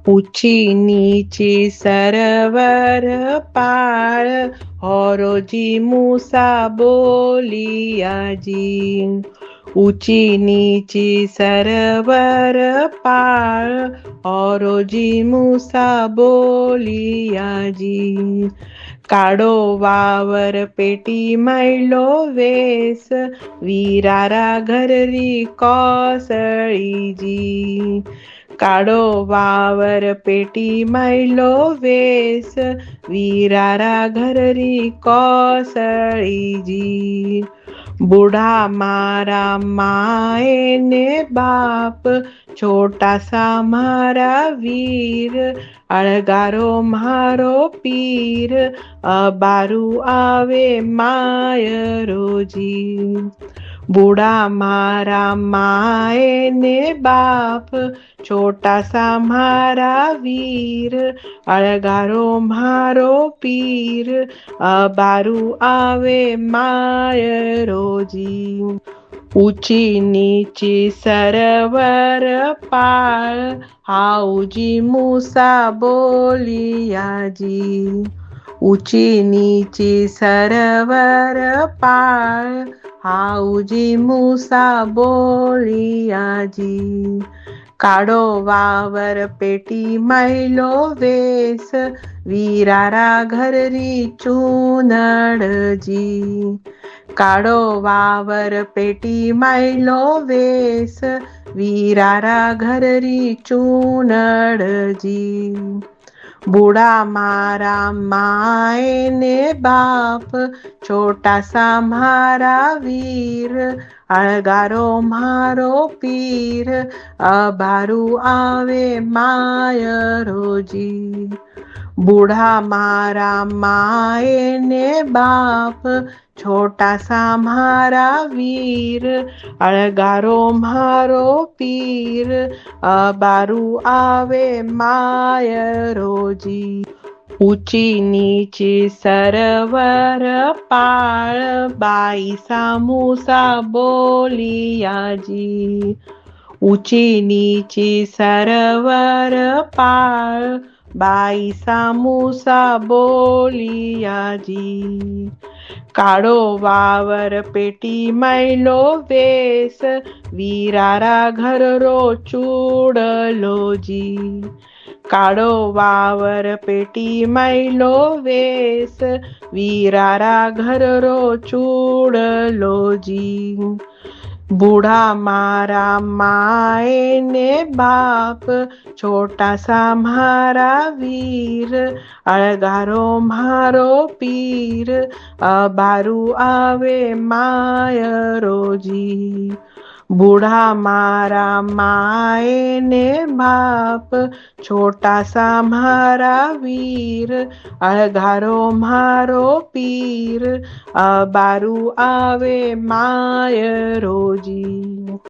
ऊंची नीची सरवर पाळ, औरोजी मूसा बोलिया जी। ऊंची नीची सरवर पाळ, औरोजी मूसा बोलिया जी। काडो वावर पेटी मैलो वेस, वीरारा घररी कौसळी जी। काडो वावर पेटी मैलो वेस, वीरारा घररी कौसळी जी। बूढ़ा मारा माए ने बाप, छोटा सा मारा वीर, अळगारो म्हारो पीर, अबारू आवे मायरो जी। बूढ़ा मारा माए ने बाप, छोटा सा म्हारा वीर, अळगारो म्हारो पीर, अबारू आवे मायरो जी। ऊंची नीची सरवर पाळ, हाऊजी मूसा बोलिया जी। ऊंची नीची सरवर पाळ, हाऊजी मूसा बोलिया जी। काडो वावर पेटी मैलो वेस, वीरारा घररी चूनड़ जी। काडो वावर पेटी मैलो वेस, वीरारा घररी चूनड़ जी। बूढ़ा मारा माए ने बाप, छोटा सा म्हारा वीर, अळगारो म्हारो पीर, अबारू आवे मायरो जी। बूढ़ा मारा माए ने बाप, छोटा सा म्हारा वीर, अळगारो म्हारो पीर, अबारू आवे मायरो जी। ऊंची नीची सरवर पाळ, बाईसा मूसा बोलिया जी। ऊंची नीची सरवर पाळ, बाईसा मूसा बोलिया जी। काडो वावर पेटी मैलो वेस, वीरारा घररो चूड़लो जी। काडो वावर पेटी मैलो वेस, वीरारा घररो चूड़लो जी। बूढ़ा मारा माए ने बाप, छोटा सा म्हारा वीर, अळगारो म्हारो पीर, अबारू आवे मायरो जी। बूढ़ा मारा माए ने बाप, छोटा सा म्हारा वीर, अळगारो म्हारो पीर, अबारू आवे मायरो जी।